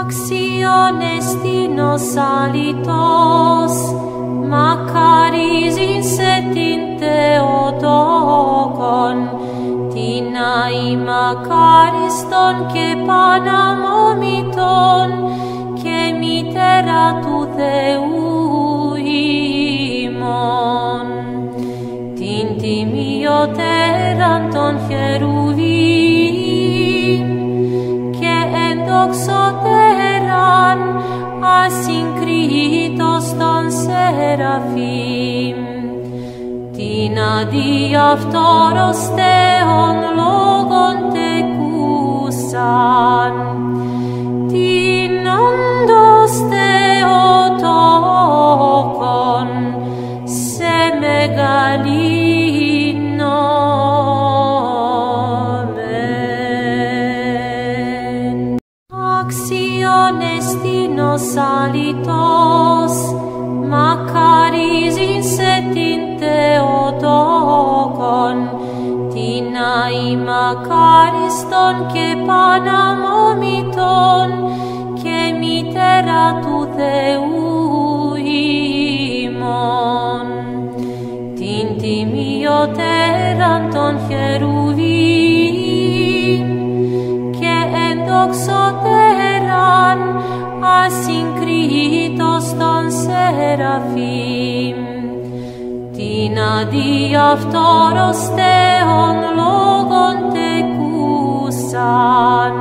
Axion estinos alitos, Μακάρις ειν Θεοτόκον, την αη μακάριστον και παναμόμητον, και μητέρα του Θεού ημών. Την τιμιωτέραν των χερουβίμ, και ενδοξωτέραν ασυγκρίτως των σεραφείμ, την αδιαυτόρος Θεόν λόγον τεκούσαν, την όντως Θεοτόκον σε μεγαλύνομεν. Axion estinos alitos, Μακάρις ειν Θεοτόκον, την αη μακάριστον και παναμόμητον, και μητέρα του Θεού ημών. Την τιμιωτέραν των χερουβίμ, και ενδοξωτέραν ασυγκρίτως των σεραφείμ, την αδιαυτόρος Θεόν λόγον τεκούσαν.